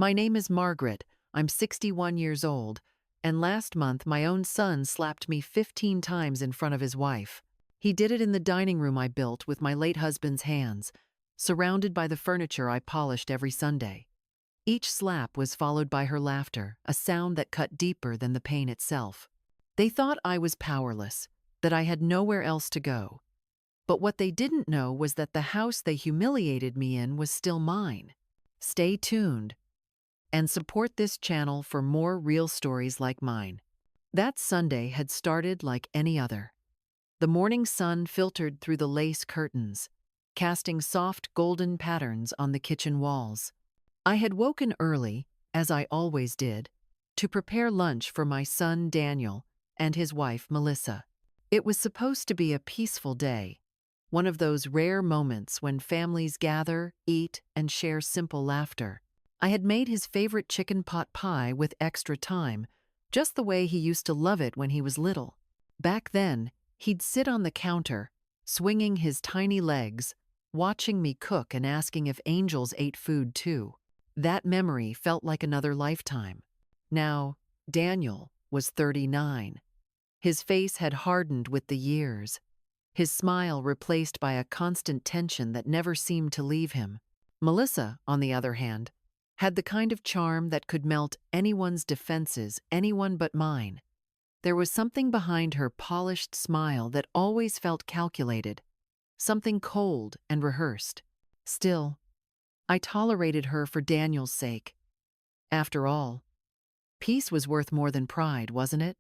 My name is Margaret. I'm 61 years old, and last month my own son slapped me 15 times in front of his wife. He did it in the dining room I built with my late husband's hands, surrounded by the furniture I polished every Sunday. Each slap was followed by her laughter, a sound that cut deeper than the pain itself. They thought I was powerless, that I had nowhere else to go. But what they didn't know was that the house they humiliated me in was still mine. Stay tuned and support this channel for more real stories like mine. That Sunday had started like any other. The morning sun filtered through the lace curtains, casting soft golden patterns on the kitchen walls. I had woken early, as I always did, to prepare lunch for my son Daniel and his wife Melissa. It was supposed to be a peaceful day, one of those rare moments when families gather, eat, and share simple laughter. I had made his favorite chicken pot pie with extra thyme, just the way he used to love it when he was little. Back then, he'd sit on the counter, swinging his tiny legs, watching me cook and asking if angels ate food too. That memory felt like another lifetime. Now, Daniel was 39. His face had hardened with the years, his smile replaced by a constant tension that never seemed to leave him. Melissa, on the other hand, had the kind of charm that could melt anyone's defenses, anyone but mine. There was something behind her polished smile that always felt calculated, something cold and rehearsed. Still, I tolerated her for Daniel's sake. After all, peace was worth more than pride, wasn't it?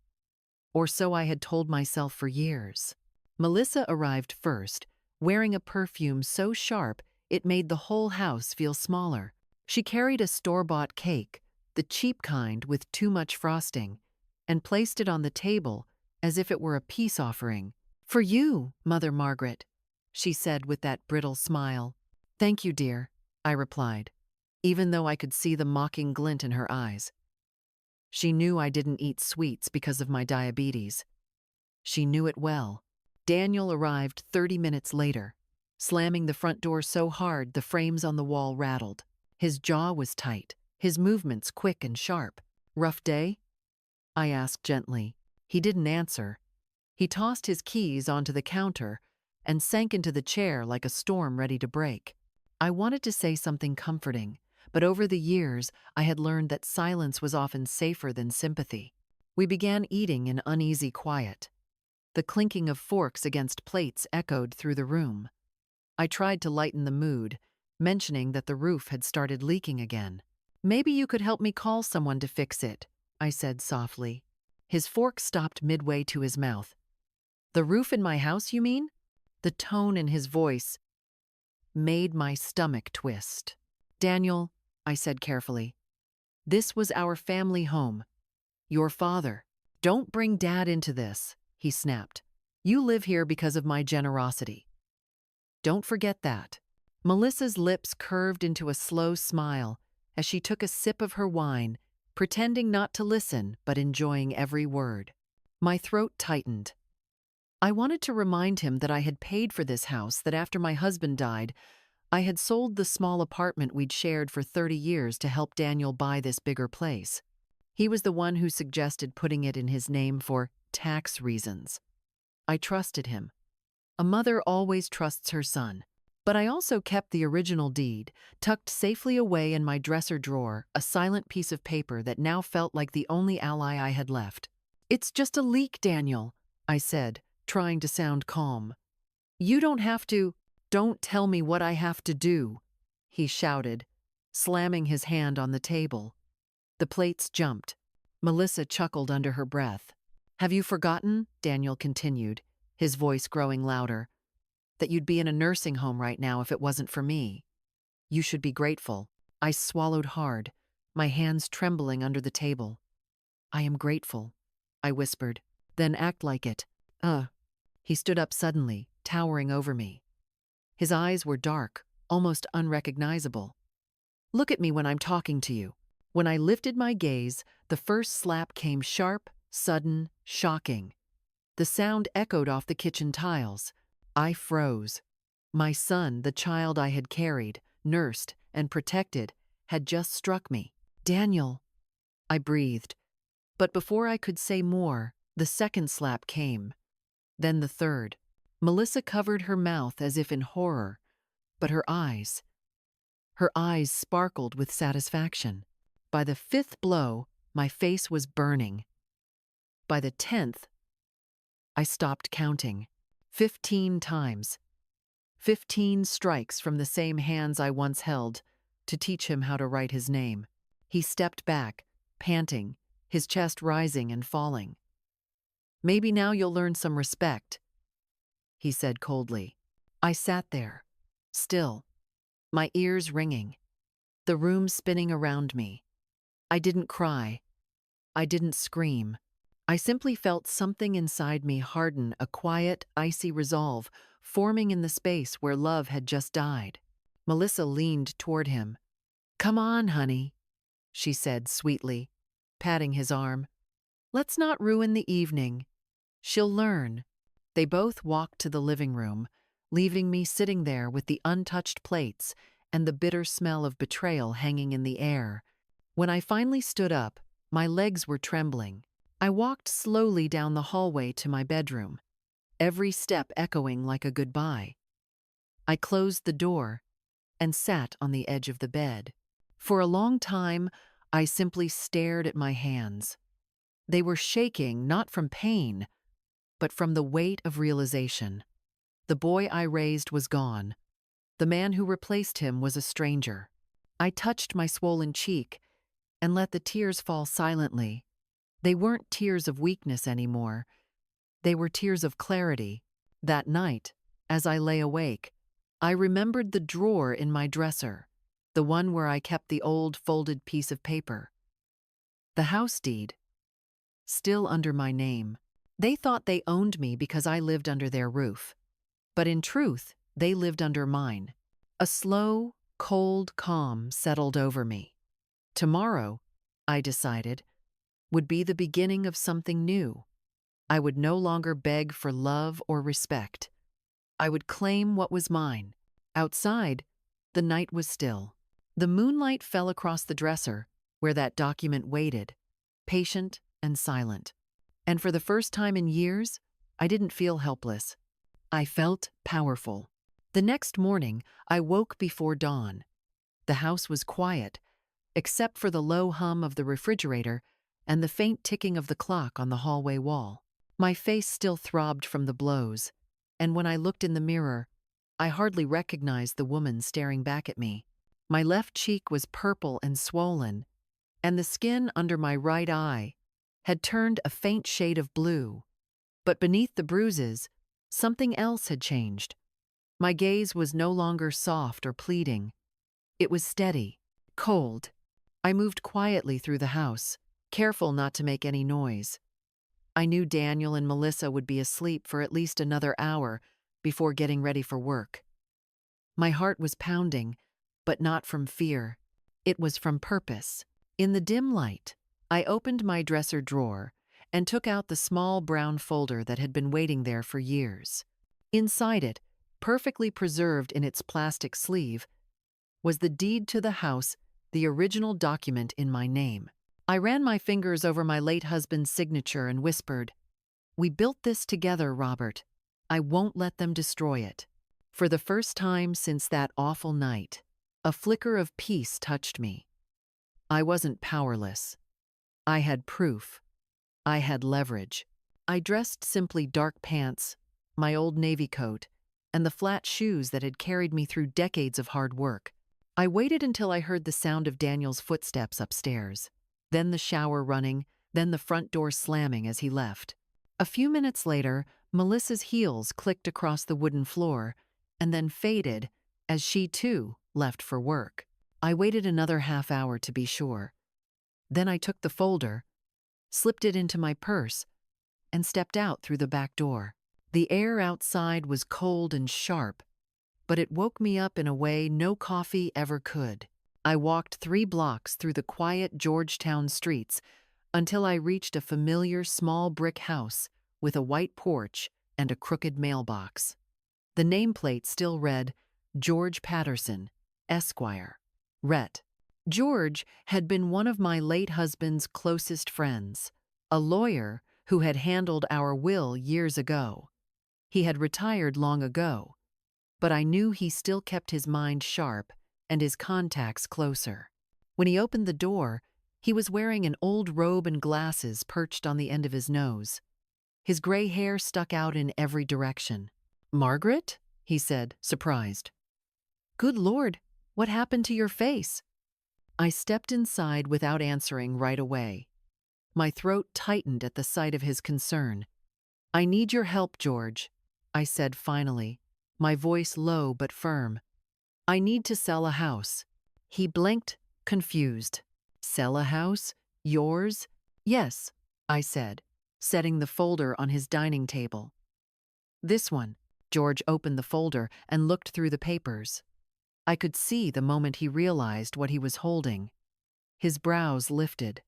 Or so I had told myself for years. Melissa arrived first, wearing a perfume so sharp it made the whole house feel smaller. She carried a store-bought cake, the cheap kind with too much frosting, and placed it on the table as if it were a peace offering. "For you, Mother Margaret," she said with that brittle smile. "Thank you, dear," I replied, even though I could see the mocking glint in her eyes. She knew I didn't eat sweets because of my diabetes. She knew it well. Daniel arrived 30 minutes later, slamming the front door so hard the frames on the wall rattled. His jaw was tight, his movements quick and sharp. "Rough day?" I asked gently. He didn't answer. He tossed his keys onto the counter and sank into the chair like a storm ready to break. I wanted to say something comforting, but over the years I had learned that silence was often safer than sympathy. We began eating in uneasy quiet. The clinking of forks against plates echoed through the room. I tried to lighten the mood, mentioning that the roof had started leaking again. "Maybe you could help me call someone to fix it," I said softly. His fork stopped midway to his mouth. "The roof in my house, you mean?" The tone in his voice made my stomach twist. "Daniel," I said carefully, "this was our family home. Your father. Don't bring Dad into this," he snapped. "You live here because of my generosity. Don't forget that." Melissa's lips curved into a slow smile as she took a sip of her wine, pretending not to listen but enjoying every word. My throat tightened. I wanted to remind him that I had paid for this house, that after my husband died, I had sold the small apartment we'd shared for 30 years to help Daniel buy this bigger place. He was the one who suggested putting it in his name for tax reasons. I trusted him. A mother always trusts her son. But I also kept the original deed, tucked safely away in my dresser drawer, a silent piece of paper that now felt like the only ally I had left. "It's just a leak, Daniel," I said, trying to sound calm. "You don't have to—" "Don't tell me what I have to do," he shouted, slamming his hand on the table. The plates jumped. Melissa chuckled under her breath. "Have you forgotten," Daniel continued, his voice growing louder, "that you'd be in a nursing home right now if it wasn't for me? You should be grateful." I swallowed hard, my hands trembling under the table. "I am grateful," I whispered. "Then act like it." He stood up suddenly, towering over me. His eyes were dark, almost unrecognizable. "Look at me when I'm talking to you." When I lifted my gaze, the first slap came sharp, sudden, shocking. The sound echoed off the kitchen tiles. I froze. My son, the child I had carried, nursed, and protected, had just struck me. Daniel, I breathed. But before I could say more, the second slap came. Then the third. Melissa covered her mouth as if in horror, but her eyes sparkled with satisfaction. By the fifth blow, my face was burning. By the 10th, I stopped counting. 15 times. 15 strikes from the same hands I once held to teach him how to write his name. He stepped back, panting, his chest rising and falling. "Maybe now you'll learn some respect," he said coldly. I sat there, still, my ears ringing, the room spinning around me. I didn't cry. I didn't scream. I simply felt something inside me harden, a quiet, icy resolve forming in the space where love had just died. Melissa leaned toward him. "Come on, honey," she said sweetly, patting his arm. "Let's not ruin the evening. She'll learn." They both walked to the living room, leaving me sitting there with the untouched plates and the bitter smell of betrayal hanging in the air. When I finally stood up, my legs were trembling. I walked slowly down the hallway to my bedroom, every step echoing like a goodbye. I closed the door and sat on the edge of the bed. For a long time, I simply stared at my hands. They were shaking not from pain, but from the weight of realization. The boy I raised was gone. The man who replaced him was a stranger. I touched my swollen cheek and let the tears fall silently. They weren't tears of weakness anymore. They were tears of clarity. That night, as I lay awake, I remembered the drawer in my dresser, the one where I kept the old folded piece of paper. The house deed, still under my name. They thought they owned me because I lived under their roof. But in truth, they lived under mine. A slow, cold calm settled over me. Tomorrow, I decided, would be the beginning of something new. I would no longer beg for love or respect. I would claim what was mine. Outside, the night was still. The moonlight fell across the dresser, where that document waited, patient and silent. And for the first time in years, I didn't feel helpless. I felt powerful. The next morning, I woke before dawn. The house was quiet, except for the low hum of the refrigerator and the faint ticking of the clock on the hallway wall. My face still throbbed from the blows, and when I looked in the mirror, I hardly recognized the woman staring back at me. My left cheek was purple and swollen, and the skin under my right eye had turned a faint shade of blue. But beneath the bruises, something else had changed. My gaze was no longer soft or pleading. It was steady, cold. I moved quietly through the house, careful not to make any noise. I knew Daniel and Melissa would be asleep for at least another hour before getting ready for work. My heart was pounding, but not from fear. It was from purpose. In the dim light, I opened my dresser drawer and took out the small brown folder that had been waiting there for years. Inside it, perfectly preserved in its plastic sleeve, was the deed to the house, the original document in my name. I ran my fingers over my late husband's signature and whispered, "We built this together, Robert. I won't let them destroy it." For the first time since that awful night, a flicker of peace touched me. I wasn't powerless. I had proof. I had leverage. I dressed simply dark pants, my old navy coat, and the flat shoes that had carried me through decades of hard work. I waited until I heard the sound of Daniel's footsteps upstairs, then the shower running, then the front door slamming as he left. A few minutes later, Melissa's heels clicked across the wooden floor and then faded as she too left for work. I waited another half hour to be sure. Then I took the folder, slipped it into my purse, and stepped out through the back door. The air outside was cold and sharp, but it woke me up in a way no coffee ever could. I walked 3 blocks through the quiet Georgetown streets until I reached a familiar small brick house with a white porch and a crooked mailbox. The nameplate still read, "George Patterson, Esquire, Ret." George had been one of my late husband's closest friends, a lawyer who had handled our will years ago. He had retired long ago, but I knew he still kept his mind sharp and his contacts closer. When he opened the door, he was wearing an old robe and glasses perched on the end of his nose. His gray hair stuck out in every direction. "Margaret?" he said, surprised. "Good Lord, what happened to your face?" I stepped inside without answering right away. My throat tightened at the sight of his concern. "I need your help, George," I said finally, my voice low but firm. "I need to sell a house." He blinked, confused. "Sell a house? Yours?" "Yes," I said, setting the folder on his dining table. "This one." George opened the folder and looked through the papers. I could see the moment he realized what he was holding. His brows lifted.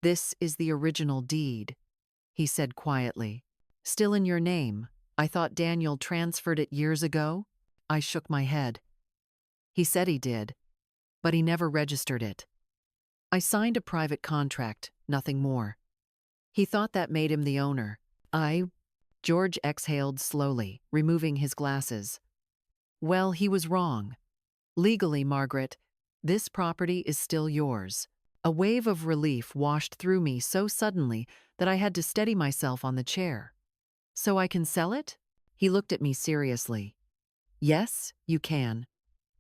"This is the original deed," he said quietly. "Still in your name. I thought Daniel transferred it years ago?" I shook my head. "He said he did, but he never registered it. I signed a private contract, nothing more. He thought that made him the owner. George exhaled slowly, removing his glasses. "Well, he was wrong. Legally, Margaret, this property is still yours." A wave of relief washed through me so suddenly that I had to steady myself on the chair. "So I can sell it?" He looked at me seriously. "Yes, you can.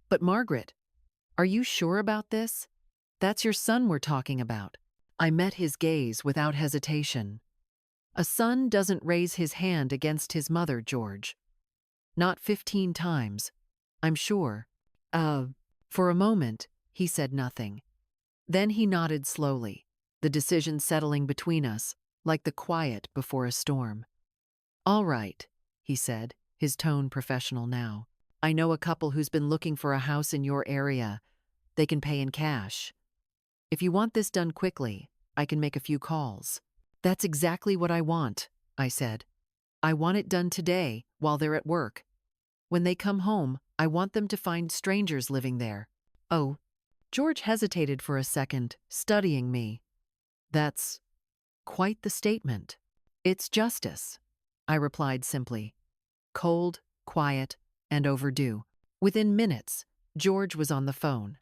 But Margaret, are you sure about this? That's your son we're talking about." I met his gaze without hesitation. "A son doesn't raise his hand against his mother, George. Not 15 times, I'm sure." For a moment, he said nothing. Then he nodded slowly, the decision settling between us, like the quiet before a storm. "All right," he said, his tone professional now. "I know a couple who's been looking for a house in your area. They can pay in cash. If you want this done quickly, I can make a few calls." "That's exactly what I want," I said. "I want it done today, while they're at work. When they come home, I want them to find strangers living there." "Oh." George hesitated for a second, studying me. "That's quite the statement." "It's justice," I replied simply. Cold, quiet, and overdue. Within minutes, George was on the phone.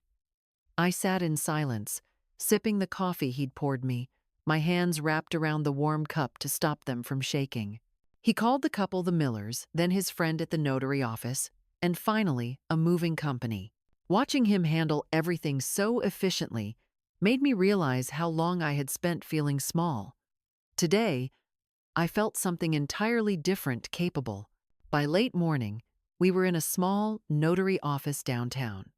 I sat in silence, sipping the coffee he'd poured me, my hands wrapped around the warm cup to stop them from shaking. He called the couple the Millers, then his friend at the notary office, and finally, a moving company. Watching him handle everything so efficiently made me realize how long I had spent feeling small. Today, I felt something entirely different capable. By late morning, we were in a small notary office downtown.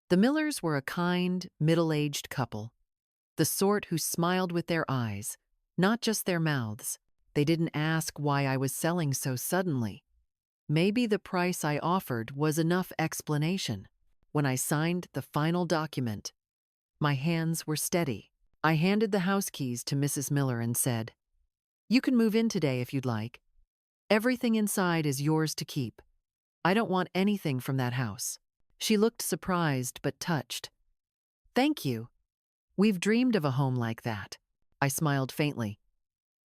The Millers were a kind, middle-aged couple, the sort who smiled with their eyes, not just their mouths. They didn't ask why I was selling so suddenly. Maybe the price I offered was enough explanation. When I signed the final document, my hands were steady. I handed the house keys to Mrs. Miller and said, "You can move in today if you'd like. Everything inside is yours to keep. I don't want anything from that house." She looked surprised but touched. "Thank you. We've dreamed of a home like that." I smiled faintly.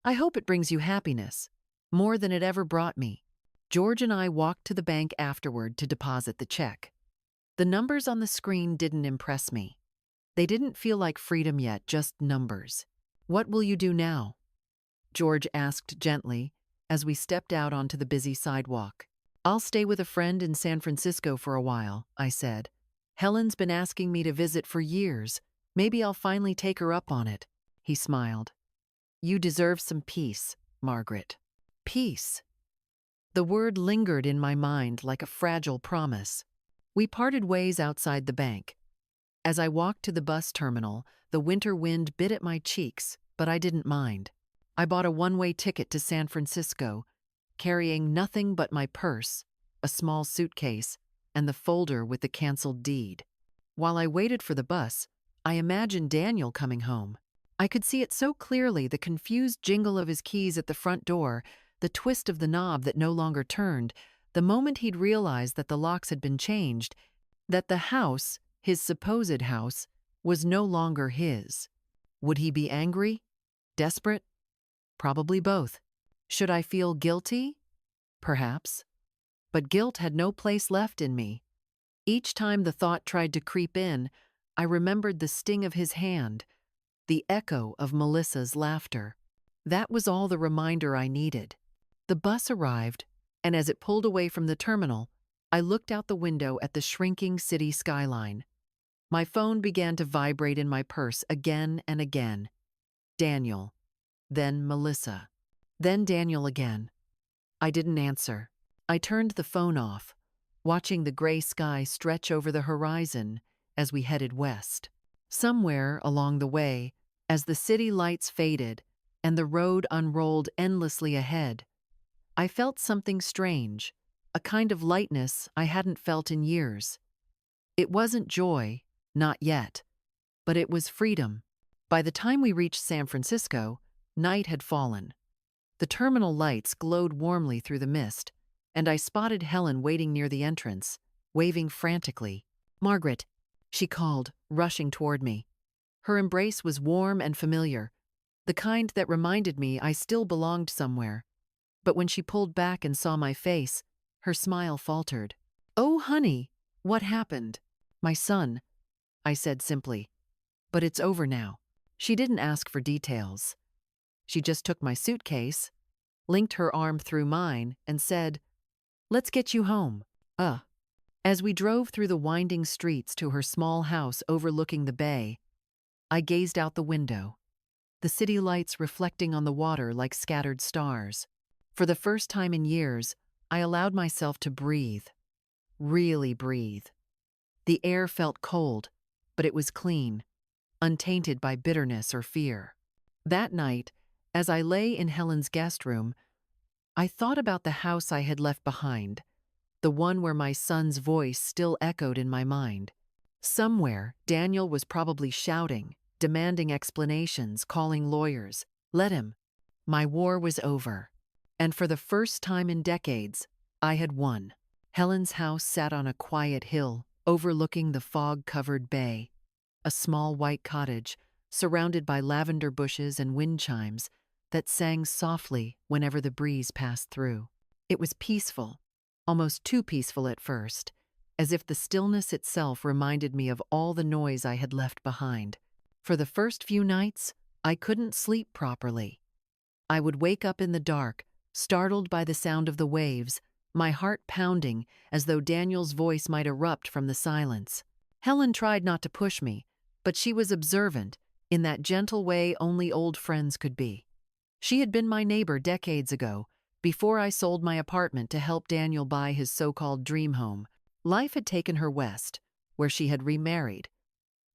"I hope it brings you happiness, more than it ever brought me." George and I walked to the bank afterward to deposit the check. The numbers on the screen didn't impress me. They didn't feel like freedom yet, just numbers. "What will you do now?" George asked gently as we stepped out onto the busy sidewalk. "I'll stay with a friend in San Francisco for a while," I said. "Helen's been asking me to visit for years. Maybe I'll finally take her up on it." He smiled. "You deserve some peace, Margaret." Peace. The word lingered in my mind like a fragile promise. We parted ways outside the bank. As I walked to the bus terminal, the winter wind bit at my cheeks, but I didn't mind. I bought a one-way ticket to San Francisco, carrying nothing but my purse, a small suitcase, and the folder with the canceled deed. While I waited for the bus, I imagined Daniel coming home. I could see it so clearly, the confused jingle of his keys at the front door, the twist of the knob that no longer turned, the moment he'd realized that the locks had been changed, that the house, his supposed house, was no longer his. Would he be angry? Desperate? Probably both. Should I feel guilty? Perhaps. But guilt had no place left in me. Each time the thought tried to creep in, I remembered the sting of his hand, the echo of Melissa's laughter. That was all the reminder I needed. The bus arrived, and as it pulled away from the terminal, I looked out the window at the shrinking city skyline. My phone began to vibrate in my purse again and again. Daniel, then Melissa, then Daniel again. I didn't answer. I turned the phone off, watching the gray sky stretch over the horizon as we headed west. Somewhere along the way, as the city lights faded and the road unrolled endlessly ahead, I felt something strange, a kind of lightness I hadn't felt in years. It wasn't joy, not yet, but it was freedom. By the time we reached San Francisco, night had fallen. The terminal lights glowed warmly through the mist, and I spotted Helen waiting near the entrance, waving frantically. "Margaret," she called, rushing toward me. Her embrace was warm and familiar, the kind that reminded me I still belonged somewhere. But when she pulled back and saw my face, her smile faltered. "Oh, honey, what happened?" "My son," I said simply. "But it's over now." She didn't ask for details. She just took my suitcase, linked her arm through mine, and said, "Let's get you home." As we drove through the winding streets to her small house overlooking the bay, I gazed out the window, the city lights reflecting on the water like scattered stars. For the first time in years, I allowed myself to breathe, really breathe. The air felt cold, but it was clean, untainted by bitterness or fear. That night, as I lay in Helen's guest room, I thought about the house I had left behind, the one where my son's voice still echoed in my mind. Somewhere, Daniel was probably shouting, demanding explanations, calling lawyers. Let him. My war was over. And for the first time in decades, I had won. Helen's house sat on a quiet hill, overlooking the fog-covered bay. A small white cottage, surrounded by lavender bushes and wind chimes that sang softly whenever the breeze passed through. It was peaceful, almost too peaceful at first, as if the stillness itself reminded me of all the noise I had left behind. For the first few nights, I couldn't sleep properly. I would wake up in the dark, startled by the sound of the waves, my heart pounding as though Daniel's voice might erupt from the silence. Helen tried not to push me, but she was observant, in that gentle way only old friends could be. She had been my neighbor decades ago, before I sold my apartment to help Daniel buy his so-called dream home. Life had taken her west, where she had remarried,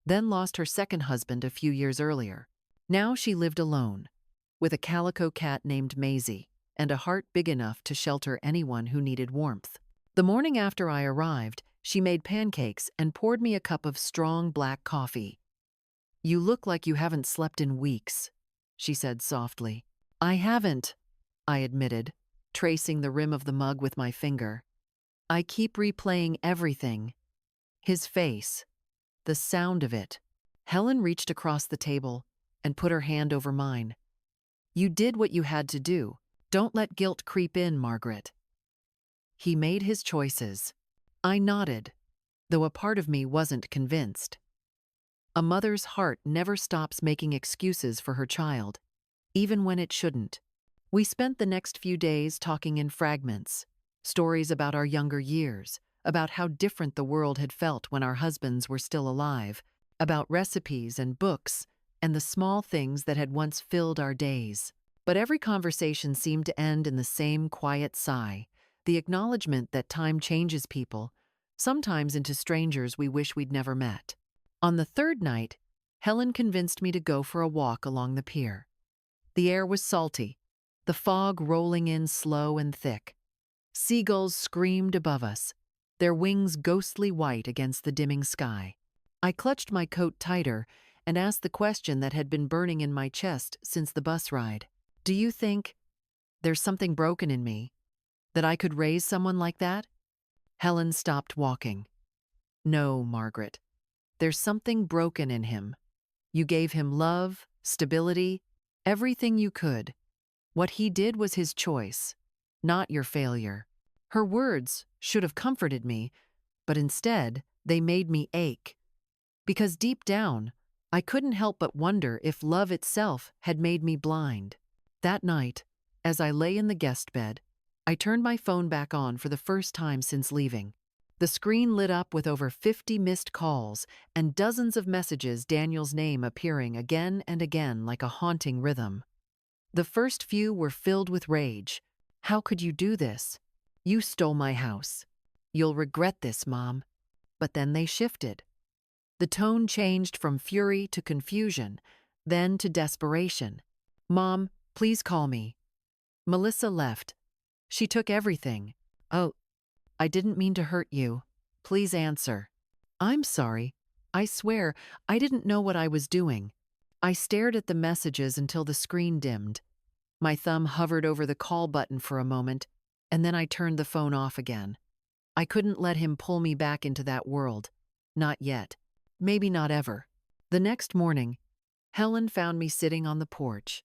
then lost her second husband a few years earlier. Now she lived alone, with a calico cat named Maisie, and a heart big enough to shelter anyone who needed warmth. The morning after I arrived, she made pancakes and poured me a cup of strong black coffee. "You look like you haven't slept in weeks," she said softly. "I haven't," I admitted, tracing the rim of the mug with my finger. "I keep replaying everything. His face, the sound of it." Helen reached across the table and put her hand over mine. "You did what you had to do. Don't let guilt creep in, Margaret." He made his choices. I nodded, though a part of me wasn't convinced. A mother's heart never stops making excuses for her child, even when it shouldn't. We spent the next few days talking in fragments, stories about our younger years, about how different the world had felt when our husbands were still alive, about recipes and books, and the small things that had once filled our days. But every conversation seemed to end in the same quiet sigh, the acknowledgement that time changes people, sometimes into strangers we wish we'd never met. On the third night, Helen convinced me to go for a walk along the pier. The air was salty, the fog rolling in slow and thick. Seagulls screamed above us, their wings ghostly white against the dimming sky. I clutched my coat tighter and asked the question that had been burning in my chest since the bus ride. "Do you think there's something broken in me, that I could raise someone like that?" Helen stopped walking. "No, Margaret. There's something broken in him. You gave him love, stability, everything you could. What he did was his choice, not your failure. Her words should have comforted me, but instead, they made me ache. Because deep down, I couldn't help but wonder if love itself had made me blind. That night, as I lay in the guest bed, I turned my phone back on for the first time since leaving. The screen lit up with over 50 missed calls and dozens of messages, Daniel's name appearing again and again like a haunting rhythm. The first few were filled with rage. How could you do this? You stole my house. You'll regret this, Mom. But then they shifted. The tone changed from fury to confusion, then to desperation. Mom, please call me. Melissa left. She took everything. Oh, I didn't mean to hurt you. Please answer. I'm sorry. I swear, I didn't know what I was doing. I stared at the messages until the screen dimmed. My thumb hovered over the call button for a moment, and then I turned the phone off again. I couldn't let him pull me back into that world. Not yet. Maybe not ever. The next morning, Helen found me sitting on the porch,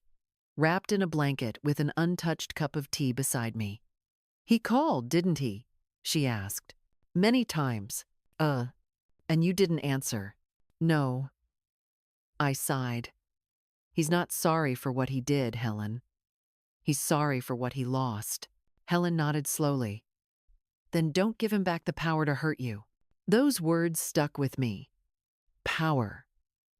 wrapped in a blanket with an untouched cup of tea beside me. He called, didn't he? She asked. Many times. And you didn't answer. No. I sighed. He's not sorry for what he did, Helen. He's sorry for what he lost. Helen nodded slowly. Then don't give him back the power to hurt you. Those words stuck with me. Power.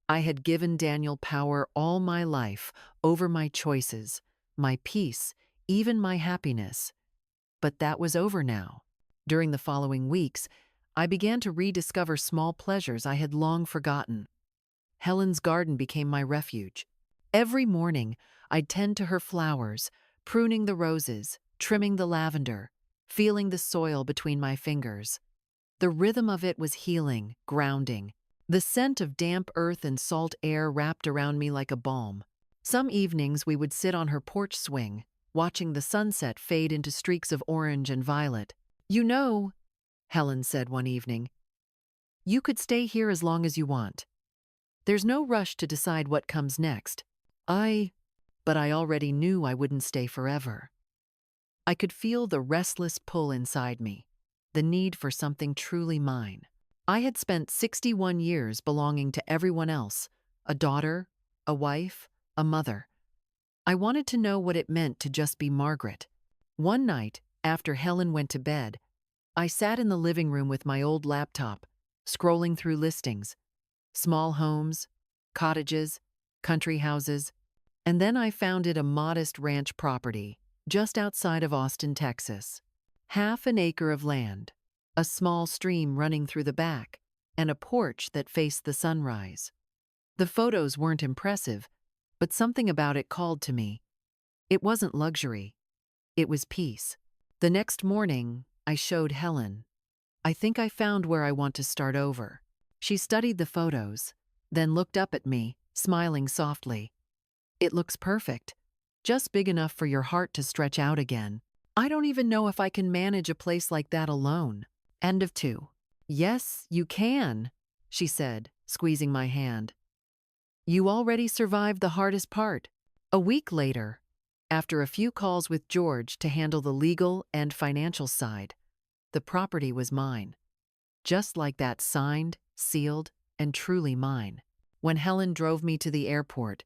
I had given Daniel power all my life over my choices, my peace, even my happiness. But that was over now. During the following weeks, I began to rediscover small pleasures I had long forgotten. Helen's garden became my refuge. Every morning, I'd tend to her flowers, pruning the roses, trimming the lavender, feeling the soil between my fingers. The rhythm of it was healing, grounding. The scent of damp earth and salt air wrapped around me like a balm. Some evenings we would sit on her porch swing, watching the sunset fade into streaks of orange and violet. You know, Helen said one evening, you could stay here as long as you want. There's no rush to decide what comes next. But I already knew I wouldn't stay forever. I could feel the restless pull inside me, the need for something truly mine. I had spent 61 years belonging to everyone else, a daughter, a wife, a mother. I wanted to know what it meant to just be Margaret. One night, after Helen went to bed, I sat in the living room with my old laptop, scrolling through listings, small homes, cottages, country houses, and then I founded a modest ranch property just outside of Austin, Texas. Half an acre of land, a small stream running through the back, and a porch that faced the sunrise. The photos weren't impressive, but something about it called to me. It wasn't luxury. It was peace. The next morning, I showed Helen. I think I found where I want to start over. She studied the photos, then looked up at me, smiling softly. It looks perfect, just big enough for your heart to stretch out again. I don't even know if I can manage a place like that alone. End of 2. Yes, you can, she said, squeezing my hand. You already survived the hardest part. A week later, after a few calls with George to handle the legal and financial side, the property was mine. Just like that, signed, sealed, and truly mine. When Helen drove me to the airport,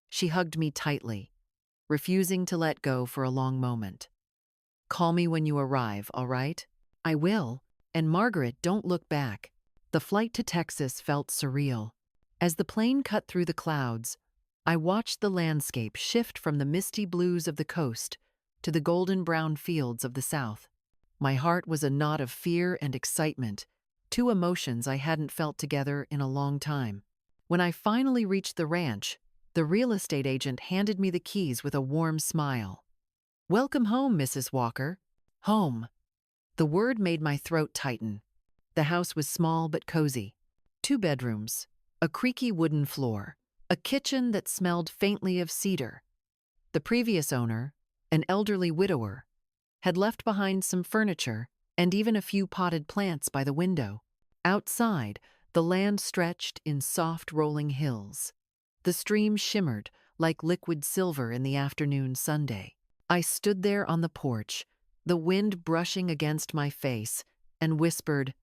she hugged me tightly, refusing to let go for a long moment. Call me when you arrive, all right? I will. And Margaret, don't look back. The flight to Texas felt surreal. As the plane cut through the clouds, I watched the landscape shift from the misty blues of the coast to the golden brown fields of the south. My heart was a knot of fear and excitement, two emotions I hadn't felt together in a long time. When I finally reached the ranch, the real estate agent handed me the keys with a warm smile. Welcome home, Mrs. Walker. Home. The word made my throat tighten. The house was small but cozy. 2 bedrooms, a creaky wooden floor, a kitchen that smelled faintly of cedar. The previous owner, an elderly widower, had left behind some furniture and even a few potted plants by the window. Outside, The land stretched in soft rolling hills. The stream shimmered like liquid silver in the afternoon Sunday. I stood there on the porch, the wind brushing against my face, and whispered,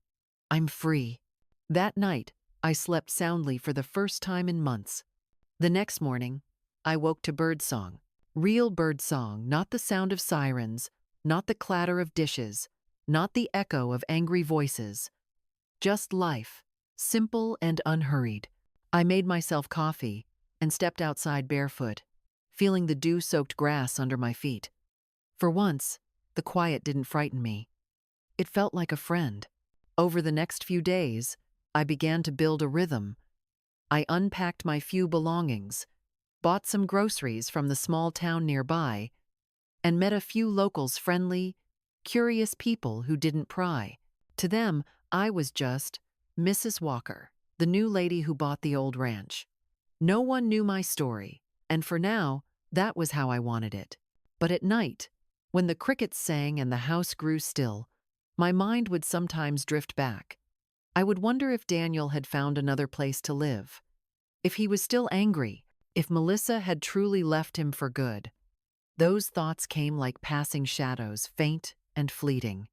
"I'm free." That night, I slept soundly for the first time in months. The next morning, I woke to birdsong. Real birdsong, not the sound of sirens, not the clatter of dishes, not the echo of angry voices. Just life, simple and unhurried. I made myself coffee and stepped outside barefoot, feeling the dew-soaked grass under my feet. For once, the quiet didn't frighten me. It felt like a friend. Over the next few days, I began to build a rhythm. I unpacked my few belongings, bought some groceries from the small town nearby, and met a few locals, friendly, curious people who didn't pry. To them, I was just Mrs. Walker, the new lady who bought the old ranch. No one knew my story, and for now, that was how I wanted it. But at night, when the crickets sang and the house grew still, my mind would sometimes drift back. I would wonder if Daniel had found another place to live, if he was still angry, if Melissa had truly left him for good. Those thoughts came like passing shadows, faint and fleeting.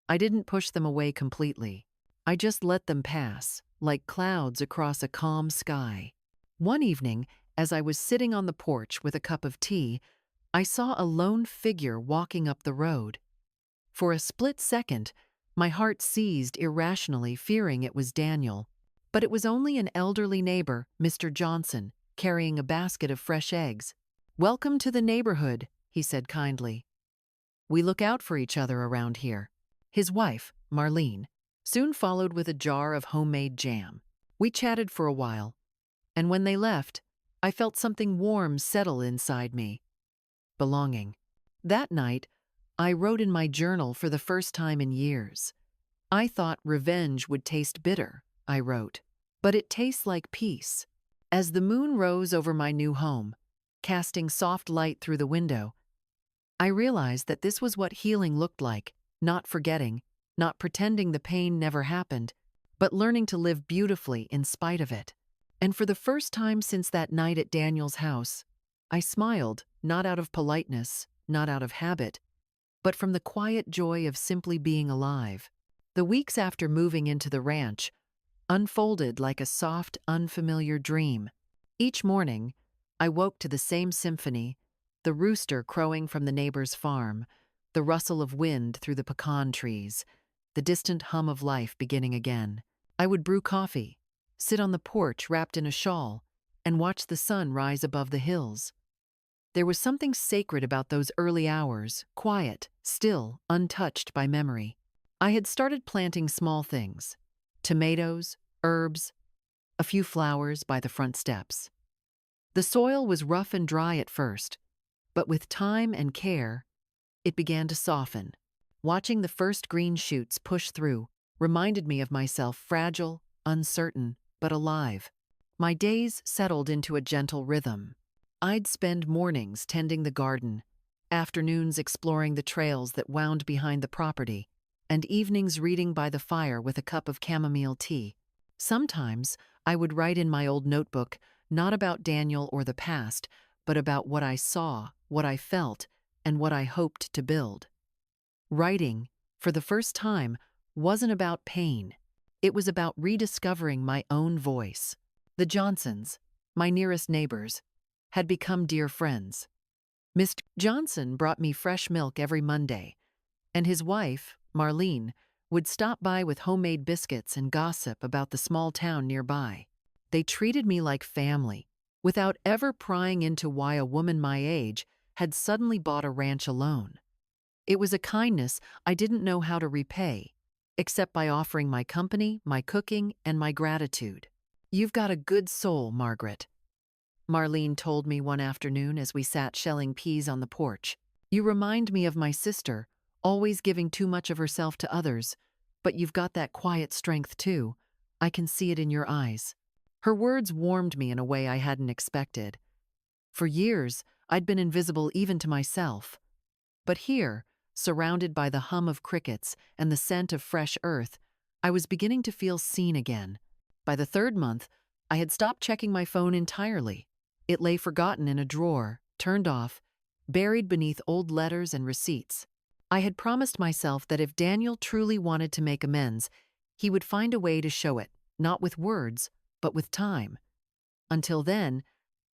I didn't push them away completely. I just let them pass, like clouds across a calm sky. One evening, as I was sitting on the porch with a cup of tea, I saw a lone figure walking up the road. For a split second, my heart seized irrationally, fearing it was Daniel. But it was only an elderly neighbor, Mr. Johnson, carrying a basket of fresh eggs. "Welcome to the neighborhood," he said kindly. "We look out for each other around here." His wife, Marlene, soon followed with a jar of homemade jam. We chatted for a while, and when they left, I felt something warm settle inside me. Belonging. That night, I wrote in my journal for the first time in years. "I thought revenge would taste bitter," I wrote, "but it tastes like peace." As the moon rose over my new home, casting soft light through the window, I realized that this was what healing looked like, not forgetting, not pretending the pain never happened, but learning to live beautifully in spite of it. And for the first time since that night at Daniel's house, I smiled, not out of politeness, not out of habit, but from the quiet joy of simply being alive. The weeks after moving into the ranch unfolded like a soft, unfamiliar dream. Each morning, I woke to the same symphony, the rooster crowing from the neighbor's farm, the rustle of wind through the pecan trees, the distant hum of life beginning again. I would brew coffee, sit on the porch wrapped in a shawl, and watch the sun rise above the hills. There was something sacred about those early hours, quiet, still, untouched by memory. I had started planting small things, tomatoes, herbs, a few flowers by the front steps. The soil was rough and dry at first, but with time and care, it began to soften. Watching the first green shoots push through reminded me of myself, fragile, uncertain, but alive. My days settled into a gentle rhythm. I'd spend mornings tending the garden, afternoons exploring the trails that wound behind the property, and evenings reading by the fire with a cup of chamomile tea. Sometimes I would write in my old notebook, not about Daniel or the past, but about what I saw, what I felt, and what I hoped to build. Writing, for the first time, wasn't about pain. It was about rediscovering my own voice. The Johnsons, my nearest neighbors, had become dear friends. Mr. Johnson brought me fresh milk every Monday, and his wife, Marlene, would stop by with homemade biscuits and gossip about the small town nearby. They treated me like family, without ever prying into why a woman my age had suddenly bought a ranch alone. It was a kindness I didn't know how to repay, except by offering my company, my cooking, and my gratitude. "You've got a good soul, Margaret," Marlene told me one afternoon as we sat shelling peas on the porch. "You remind me of my sister, always giving too much of herself to others, but you've got that quiet strength too. I can see it in your eyes." Her words warmed me in a way I hadn't expected. For years, I'd been invisible even to myself. But here, surrounded by the hum of crickets and the scent of fresh earth, I was beginning to feel seen again. By the third month, I had stopped checking my phone entirely. It lay forgotten in a drawer, turned off, buried beneath old letters and receipts. I had promised myself that if Daniel truly wanted to make amends, he would find a way to show it, not with words, but with time. Until then,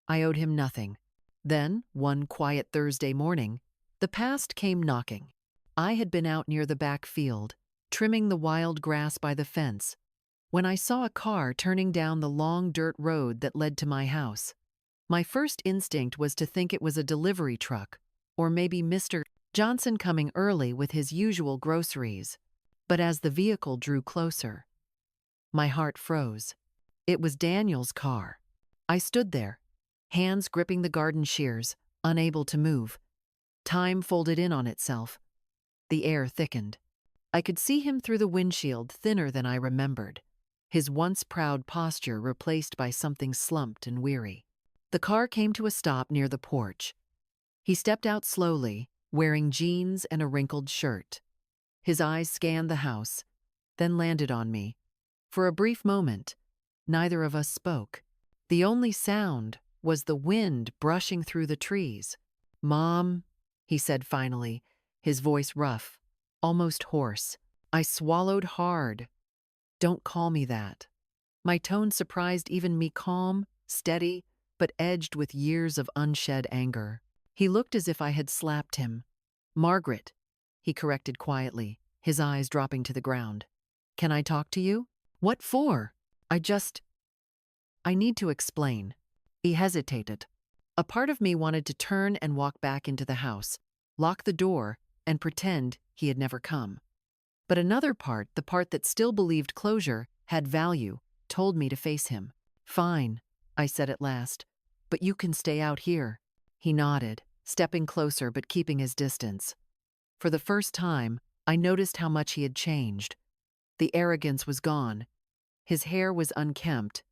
I owed him nothing. Then, one quiet Thursday morning, the past came knocking. I had been out near the back field, trimming the wild grass by the fence, when I saw a car turning down the long dirt road that led to my house. My first instinct was to think it was a delivery truck, or maybe Mr. Johnson coming early with his usual groceries. But as the vehicle drew closer, my heart froze. It was Daniel's car. I stood there, hands gripping the garden shears, unable to move. Time folded in on itself. The air thickened. I could see him through the windshield, thinner than I remembered, his once proud posture replaced by something slumped and weary. The car came to a stop near the porch. He stepped out slowly, wearing jeans and a wrinkled shirt. His eyes scanned the house, then landed on me. For a brief moment, neither of us spoke. The only sound was the wind brushing through the trees. "Mom," he said finally, his voice rough, almost hoarse. I swallowed hard. "Don't call me that." My tone surprised even me, calm, steady, but edged with years of unshed anger. He looked as if I had slapped him. "Margaret," he corrected quietly, his eyes dropping to the ground. "Can I talk to you?" "What for?" I need to explain." He hesitated. A part of me wanted to turn and walk back into the house, lock the door, and pretend he had never come. But another part, the part that still believed closure had value, told me to face him. "Fine," I said at last, "but you can stay out here." He nodded, stepping closer but keeping his distance. For the first time, I noticed how much he had changed. The arrogance was gone. His hair was unkempt,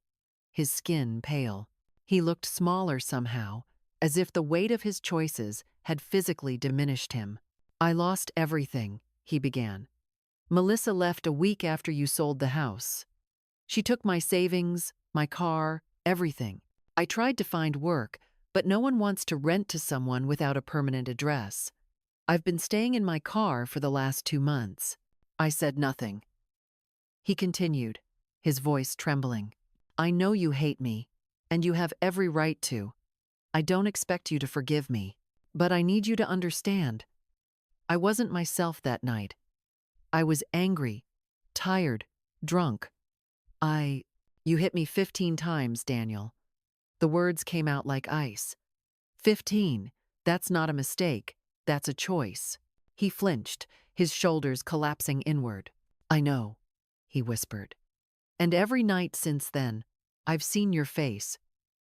his skin pale. He looked smaller somehow, as if the weight of his choices had physically diminished him. "I lost everything," he began. "Melissa left a week after you sold the house. She took my savings, my car, everything. I tried to find work, but no one wants to rent to someone without a permanent address. I've been staying in my car for the last 2 months." I said nothing. He continued, his voice trembling. "I know you hate me, and you have every right to. I don't expect you to forgive me, but I need you to understand. I wasn't myself that night. I was angry, tired, drunk. You hit me 15 times, Daniel." The words came out like ice. 15, that's not a mistake, that's a choice. He flinched, his shoulders collapsing inward. "I know," he whispered. "And every night since then, I've seen your face.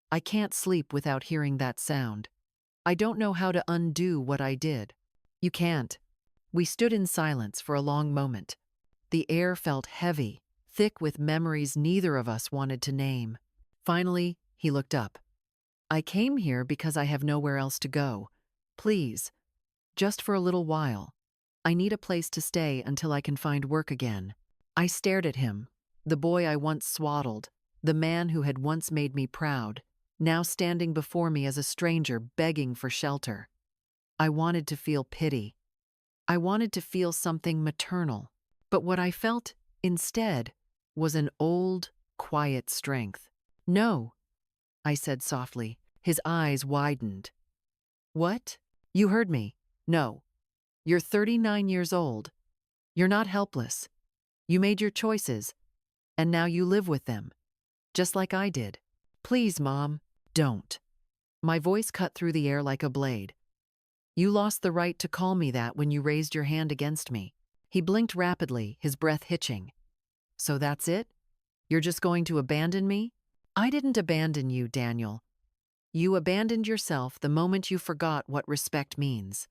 I can't sleep without hearing that sound. I don't know how to undo what I did." "You can't." We stood in silence for a long moment. The air felt heavy, thick with memories neither of us wanted to name. Finally, he looked up. "I came here because I have nowhere else to go. Please, just for a little while. I need a place to stay until I can find work again." I stared at him, the boy I once swaddled, the man who had once made me proud, now standing before me as a stranger begging for shelter. I wanted to feel pity. I wanted to feel something maternal. But what I felt, instead, was an old, quiet strength. "No," I said softly. His eyes widened. "What? You heard me. No. You're 39 years old. You're not helpless. You made your choices, and now you live with them, just like I did. Please, Mom, don't." My voice cut through the air like a blade. "You lost the right to call me that when you raised your hand against me." He blinked rapidly, his breath hitching. "So that's it? You're just going to abandon me?" "I didn't abandon you, Daniel. You abandoned yourself the moment you forgot what respect means."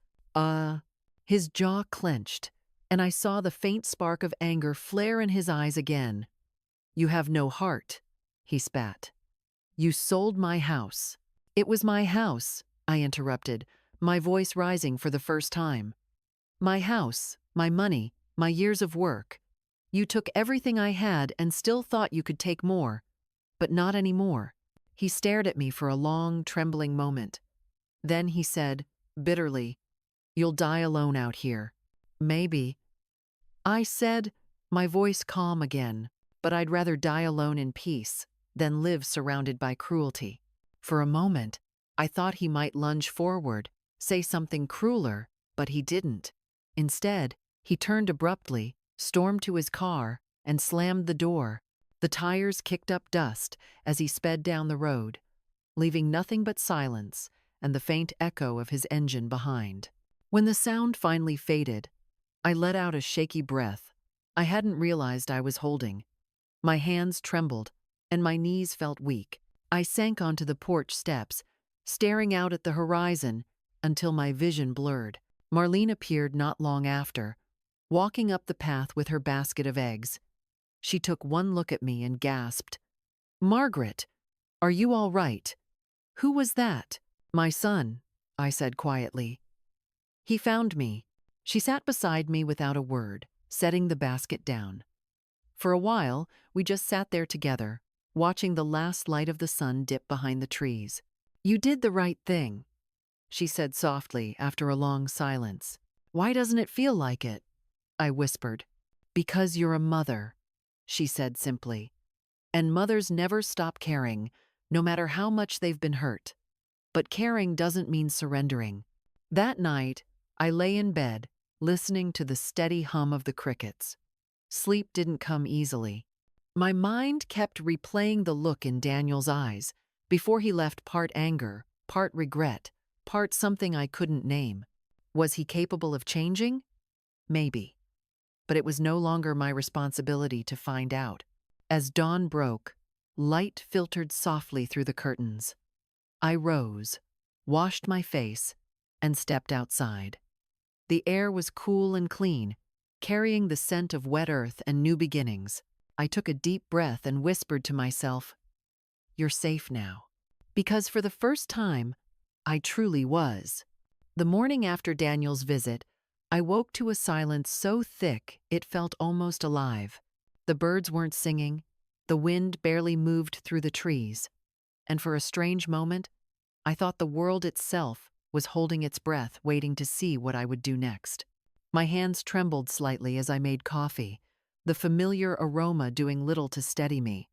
His jaw clenched, and I saw the faint spark of anger flare in his eyes again. "You have no heart," he spat. "You sold my house." "It was my house," I interrupted, my voice rising for the first time. "My house, my money, my years of work. You took everything I had and still thought you could take more, but not anymore." He stared at me for a long, trembling moment. Then he said, bitterly, "You'll die alone out here." "Maybe," I said, my voice calm again, "but I'd rather die alone in peace than live surrounded by cruelty." For a moment, I thought he might lunge forward, say something crueler, but he didn't. Instead, he turned abruptly, stormed to his car, and slammed the door. The tires kicked up dust as he sped down the road, leaving nothing but silence and the faint echo of his engine behind. When the sound finally faded, I let out a shaky breath I hadn't realized I was holding. My hands trembled, and my knees felt weak. I sank onto the porch steps, staring out at the horizon until my vision blurred. Marlene appeared not long after, walking up the path with her basket of eggs. She took one look at me and gasped, "Margaret, are you all right?" "Who was that?" "My son," I said quietly. "He found me." She sat beside me without a word, setting the basket down. For a while, we just sat there together, watching the last light of the sun dip behind the trees. "You did the right thing," she said softly after a long silence. "Why doesn't it feel like it?" I whispered. "Because you're a mother," she said simply. "And mothers never stop caring, no matter how much they've been hurt. But caring doesn't mean surrendering." That night, I lay in bed, listening to the steady hum of the crickets. Sleep didn't come easily. My mind kept replaying the look in Daniel's eyes before he left, part anger, part regret, part something I couldn't name. Was he capable of changing? Maybe. But it was no longer my responsibility to find out. As dawn broke, light filtered softly through the curtains. I rose, washed my face, and stepped outside. The air was cool and clean, carrying the scent of wet earth and new beginnings. I took a deep breath and whispered to myself, "You're safe now." Because for the first time, I truly was. The morning after Daniel's visit, I woke to a silence so thick it felt almost alive. The birds weren't singing, the wind barely moved through the trees, and for a strange moment, I thought the world itself was holding its breath, waiting to see what I would do next. My hands trembled slightly as I made coffee, the familiar aroma doing little to steady me.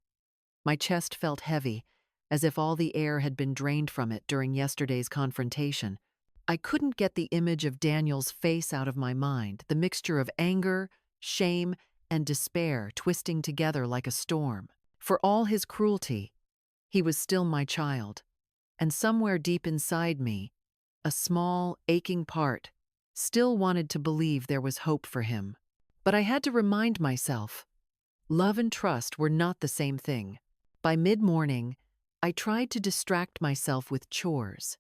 My chest felt heavy, as if all the air had been drained from it during yesterday's confrontation. I couldn't get the image of Daniel's face out of my mind, the mixture of anger, shame, and despair twisting together like a storm. For all his cruelty, he was still my child, and somewhere deep inside me, a small, aching part still wanted to believe there was hope for him. But I had to remind myself, love and trust were not the same thing. By mid-morning, I tried to distract myself with chores.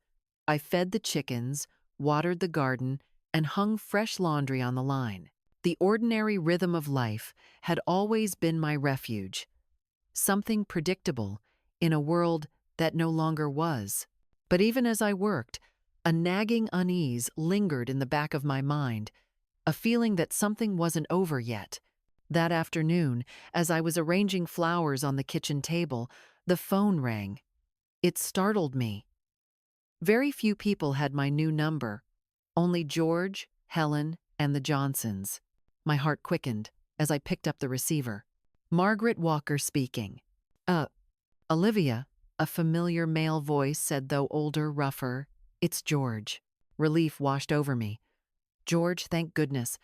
I fed the chickens, watered the garden, and hung fresh laundry on the line. The ordinary rhythm of life had always been my refuge, something predictable in a world that no longer was. But even as I worked, a nagging unease lingered in the back of my mind, a feeling that something wasn't over yet. That afternoon, as I was arranging flowers on the kitchen table, the phone rang. It startled me. Very few people had my new number, only George, Helen, and the Johnsons. My heart quickened as I picked up the receiver. Margaret Walker speaking. Olivia," a familiar male voice said, though older, rougher. "It's George." Relief washed over me. "George, thank goodness.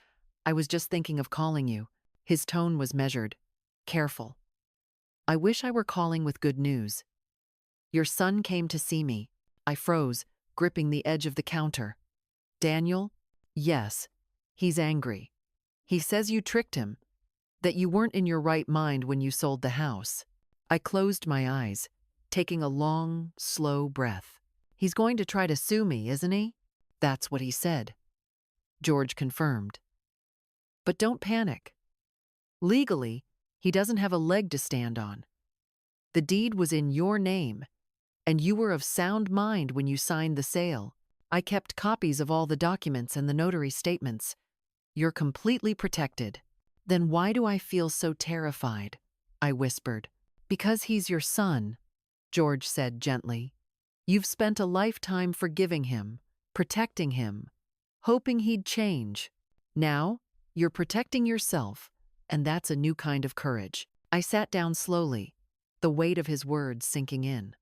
I was just thinking of calling you." His tone was measured, careful. "I wish I were calling with good news. Your son came to see me." I froze, gripping the edge of the counter. "Daniel?" "Yes. He's angry. He says you tricked him, that you weren't in your right mind when you sold the house." I closed my eyes, taking a long, slow breath. "He's going to try to sue me, isn't he?" "That's what he said," George confirmed. "But don't panic. Legally, he doesn't have a leg to stand on. The deed was in your name, and you were of sound mind when you signed the sale. I kept copies of all the documents and the notary statements. You're completely protected." Then why do I feel so terrified? I whispered. Because he's your son, George said gently. You've spent a lifetime forgiving him, protecting him, hoping he'd change. Now, you're protecting yourself, and that's a new kind of courage. I sat down slowly, the weight of his words sinking in.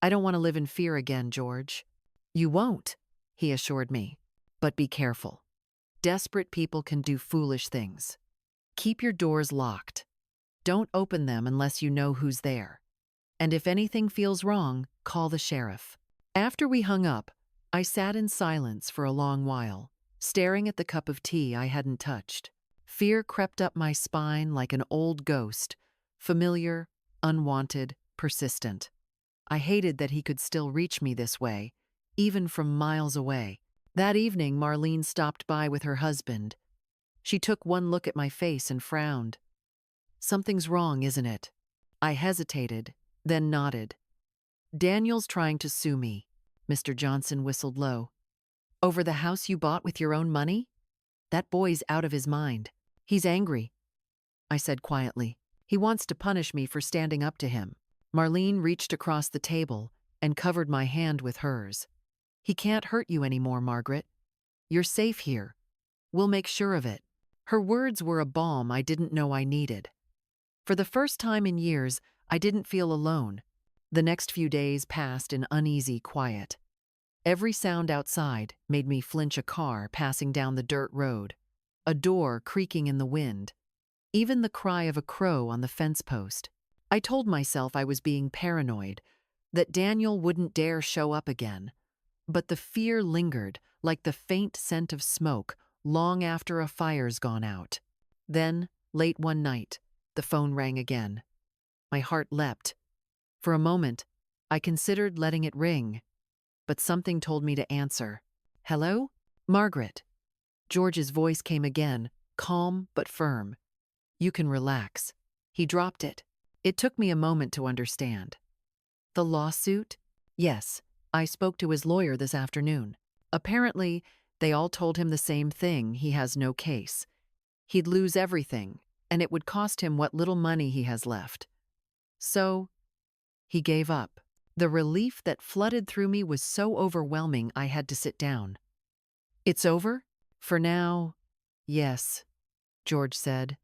I don't want to live in fear again, George. You won't, he assured me. But be careful. Desperate people can do foolish things. Keep your doors locked. Don't open them unless you know who's there. And if anything feels wrong, call the sheriff. After we hung up, I sat in silence for a long while, staring at the cup of tea I hadn't touched. Fear crept up my spine like an old ghost, familiar, unwanted, persistent. I hated that he could still reach me this way, even from miles away. That evening, Marlene stopped by with her husband. She took one look at my face and frowned. Something's wrong, isn't it? I hesitated, then nodded. Daniel's trying to sue me, Mr. Johnson whistled low. Over the house you bought with your own money? That boy's out of his mind. He's angry, I said quietly. He wants to punish me for standing up to him. Marlene reached across the table and covered my hand with hers. He can't hurt you anymore, Margaret. You're safe here. We'll make sure of it. Her words were a balm I didn't know I needed. For the first time in years, I didn't feel alone. The next few days passed in uneasy quiet. Every sound outside made me flinch a car passing down the dirt road, a door creaking in the wind, even the cry of a crow on the fence post. I told myself I was being paranoid, that Daniel wouldn't dare show up again. But the fear lingered like the faint scent of smoke long after a fire's gone out. Then, late one night, the phone rang again. My heart leapt. For a moment, I considered letting it ring, but something told me to answer. Hello? Margaret. George's voice came again, calm but firm. You can relax. He dropped it. It took me a moment to understand. The lawsuit? Yes, I spoke to his lawyer this afternoon. Apparently, they all told him the same thing: he has no case. He'd lose everything, and it would cost him what little money he has left. So, he gave up. The relief that flooded through me was so overwhelming I had to sit down. It's over? For now, yes, George said.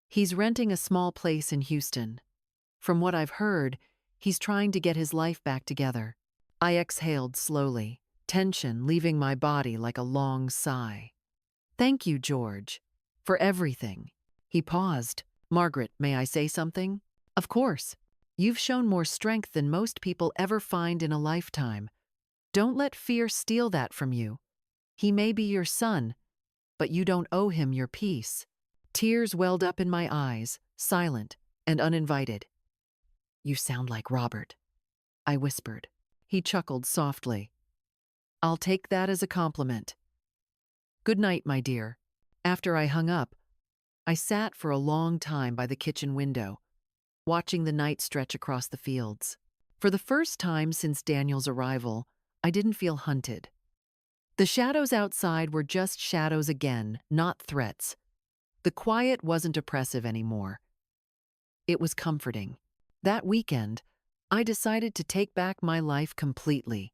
He's renting a small place in Houston. From what I've heard, he's trying to get his life back together. I exhaled slowly, tension leaving my body like a long sigh. Thank you, George, for everything. He paused. Margaret, may I say something? Of course. You've shown more strength than most people ever find in a lifetime. Don't let fear steal that from you. He may be your son, but you don't owe him your peace. Tears welled up in my eyes, silent and uninvited. You sound like Robert, I whispered. He chuckled softly. I'll take that as a compliment. Good night, my dear. After I hung up, I sat for a long time by the kitchen window, watching the night stretch across the fields. For the first time since Daniel's arrival, I didn't feel hunted. The shadows outside were just shadows again, not threats. The quiet wasn't oppressive anymore. It was comforting. That weekend, I decided to take back my life completely.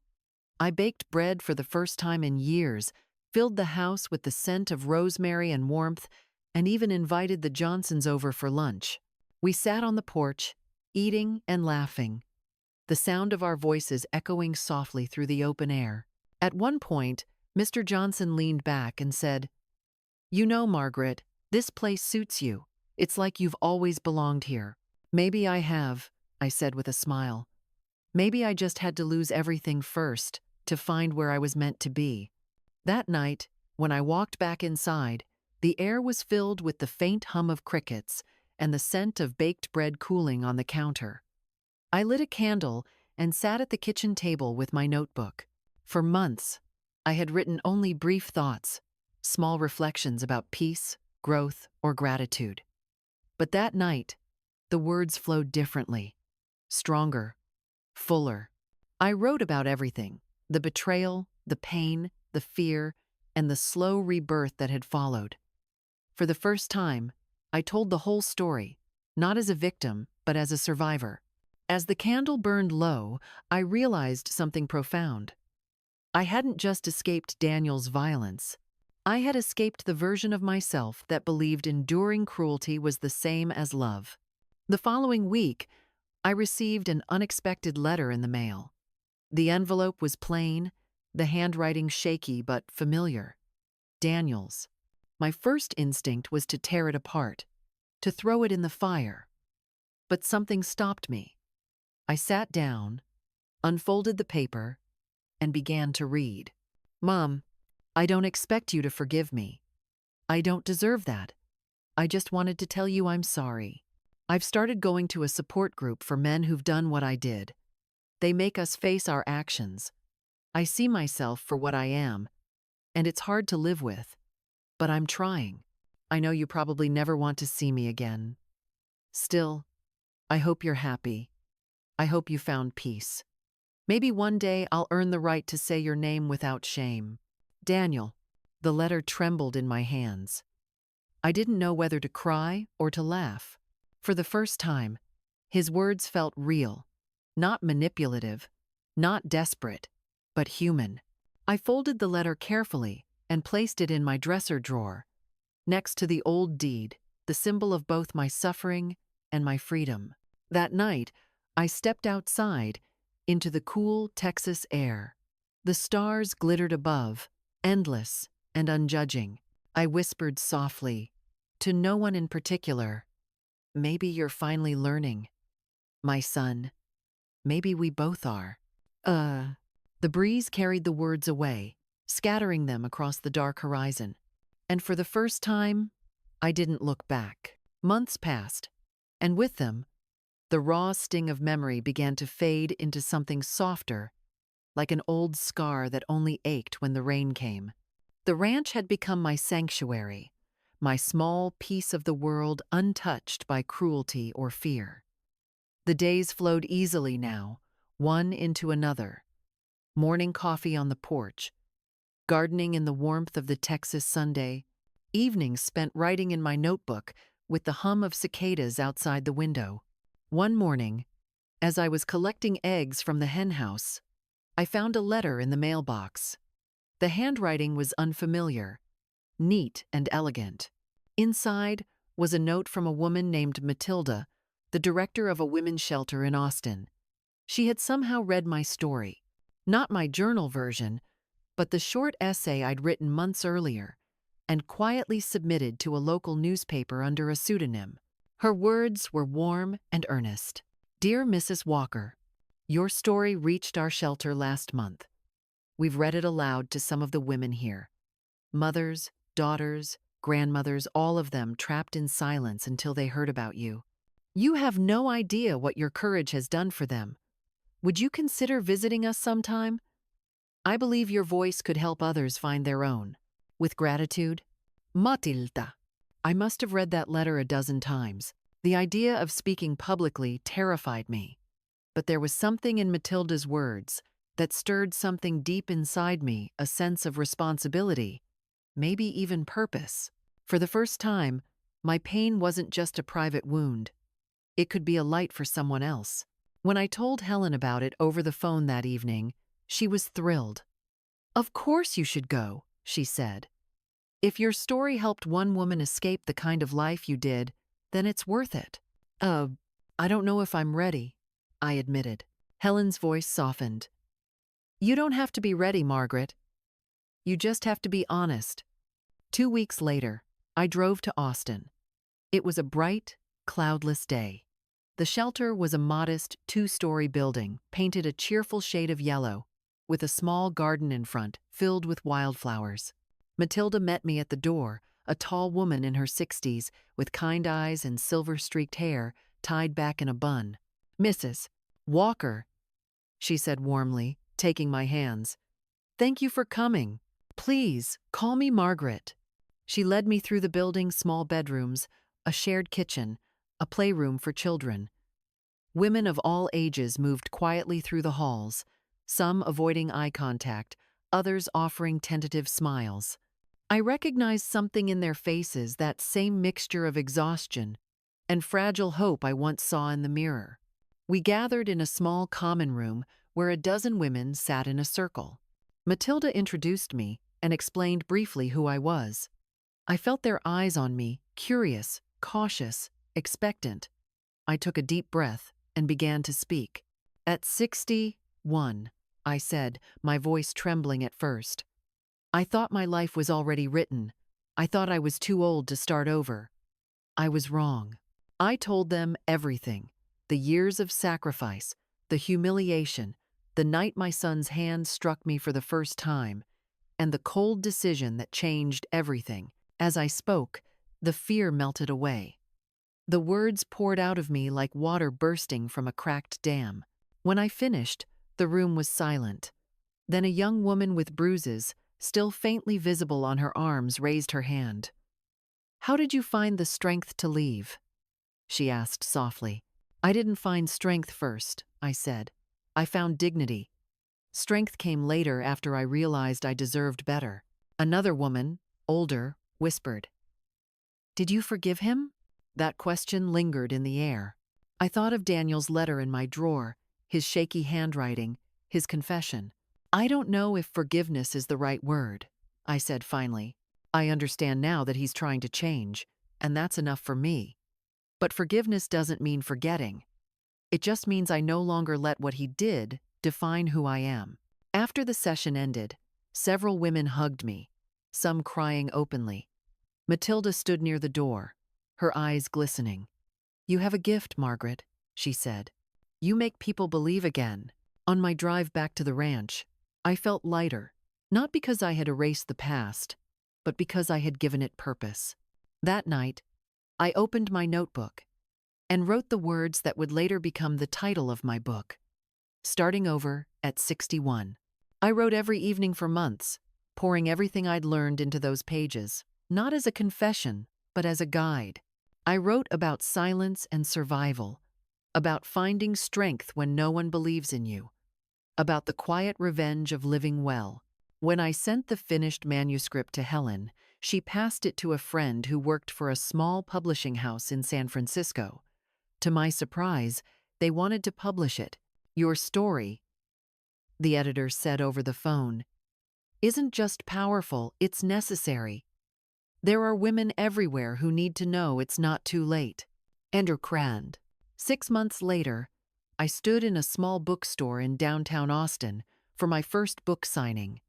I baked bread for the first time in years, filled the house with the scent of rosemary and warmth, and even invited the Johnsons over for lunch. We sat on the porch, eating and laughing, the sound of our voices echoing softly through the open air. At one point, Mr. Johnson leaned back and said, You know, Margaret, this place suits you. It's like you've always belonged here. Maybe I have, I said with a smile. Maybe I just had to lose everything first to find where I was meant to be. That night, when I walked back inside, the air was filled with the faint hum of crickets and the scent of baked bread cooling on the counter. I lit a candle and sat at the kitchen table with my notebook. For months, I had written only brief thoughts, small reflections about peace, growth, or gratitude. But that night, the words flowed differently, stronger, fuller. I wrote about everything: the betrayal, the pain, the fear, and the slow rebirth that had followed. For the first time, I told the whole story, not as a victim, but as a survivor. As the candle burned low, I realized something profound. I hadn't just escaped Daniel's violence. I had escaped the version of myself that believed enduring cruelty was the same as love. The following week, I received an unexpected letter in the mail. The envelope was plain, the handwriting shaky but familiar. Daniel's. My first instinct was to tear it apart, to throw it in the fire. But something stopped me. I sat down, unfolded the paper, and began to read. Mom, I don't expect you to forgive me. I don't deserve that. I just wanted to tell you I'm sorry. I've started going to a support group for men who've done what I did. They make us face our actions. I see myself for what I am, and it's hard to live with. But I'm trying. I know you probably never want to see me again. Still, I hope you're happy. I hope you found peace. Maybe one day I'll earn the right to say your name without shame. Daniel. The letter trembled in my hands. I didn't know whether to cry or to laugh. For the first time, his words felt real, not manipulative, not desperate, but human. I folded the letter carefully and placed it in my dresser drawer, next to the old deed, the symbol of both my suffering and my freedom. That night, I stepped outside into the cool Texas air. The stars glittered above, endless and unjudging. I whispered softly, to no one in particular, maybe you're finally learning. My son, maybe we both are. The breeze carried the words away, scattering them across the dark horizon. And for the first time, I didn't look back. Months passed, and with them, the raw sting of memory began to fade into something softer, like an old scar that only ached when the rain came. The ranch had become my sanctuary, my small piece of the world untouched by cruelty or fear. The days flowed easily now, one into another. Morning coffee on the porch, gardening in the warmth of the Texas Sunday, evenings spent writing in my notebook with the hum of cicadas outside the window. One morning, as I was collecting eggs from the henhouse, I found a letter in the mailbox. The handwriting was unfamiliar, neat and elegant. Inside was a note from a woman named Matilda, the director of a women's shelter in Austin. She had somehow read my story, not my journal version, but the short essay I'd written months earlier, and quietly submitted to a local newspaper under a pseudonym. Her words were warm and earnest. Dear Mrs. Walker, your story reached our shelter last month. We've read it aloud to some of the women here. Mothers, daughters, grandmothers, all of them trapped in silence until they heard about you. You have no idea what your courage has done for them. Would you consider visiting us sometime? I believe your voice could help others find their own. With gratitude, Matilda. I must have read that letter a dozen times. The idea of speaking publicly terrified me. But there was something in Matilda's words that stirred something deep inside me, a sense of responsibility, maybe even purpose. For the first time, my pain wasn't just a private wound. It could be a light for someone else. When I told Helen about it over the phone that evening, she was thrilled. Of course you should go, she said. If your story helped one woman escape the kind of life you did, then it's worth it. I don't know if I'm ready, I admitted. Helen's voice softened. You don't have to be ready, Margaret. You just have to be honest. 2 weeks later, I drove to Austin. It was a bright, cloudless day. The shelter was a modest 2-story building, painted a cheerful shade of yellow, with a small garden in front, filled with wildflowers. Matilda met me at the door, a tall woman in her 60s, with kind eyes and silver-streaked hair tied back in a bun. Mrs. Walker, she said warmly, taking my hands. Thank you for coming. Please, call me Margaret. She led me through the building's small bedrooms, a shared kitchen, a playroom for children. Women of all ages moved quietly through the halls, some avoiding eye contact, others offering tentative smiles. I recognized something in their faces, that same mixture of exhaustion and fragile hope I once saw in the mirror. We gathered in a small common room where a dozen women sat in a circle. Matilda introduced me and explained briefly who I was. I felt their eyes on me, curious, cautious, expectant. I took a deep breath and began to speak. At 61, I said, my voice trembling at first. I thought my life was already written. I thought I was too old to start over. I was wrong. I told them everything. The years of sacrifice, the humiliation, the night my son's hand struck me for the first time, and the cold decision that changed everything. As I spoke, the fear melted away. The words poured out of me like water bursting from a cracked dam. When I finished, the room was silent. Then a young woman with bruises, still faintly visible on her arms, raised her hand. "How did you find the strength to leave?" she asked softly. "I didn't find strength first," I said. "I found dignity. Strength came later, after I realized I deserved better." Another woman, older, whispered, "Did you forgive him?" That question lingered in the air. I thought of Daniel's letter in my drawer, his shaky handwriting, his confession. "I don't know if forgiveness is the right word," I said finally. "I understand now that he's trying to change, and that's enough for me. But forgiveness doesn't mean forgetting. It just means I no longer let what he did define who I am." After the session ended, several women hugged me, some crying openly. Matilda stood near the door, her eyes glistening. "You have a gift, Margaret," she said. "You make people believe again." On my drive back to the ranch, I felt lighter, not because I had erased the past, but because I had given it purpose. That night, I opened my notebook and wrote the words that would later become the title of my book, Starting Over at 61. I wrote every evening for months, pouring everything I'd learned into those pages, not as a confession, but as a guide. I wrote about silence and survival, about finding strength when no one believes in you, about the quiet revenge of living well. When I sent the finished manuscript to Helen, she passed it to a friend who worked for a small publishing house in San Francisco. To my surprise, they wanted to publish it. "Your story," the editor said over the phone, "isn't just powerful, it's necessary. There are women everywhere who need to know it's not too late." Andrew Crand. 6 months later, I stood in a small bookstore in downtown Austin for my first book signing.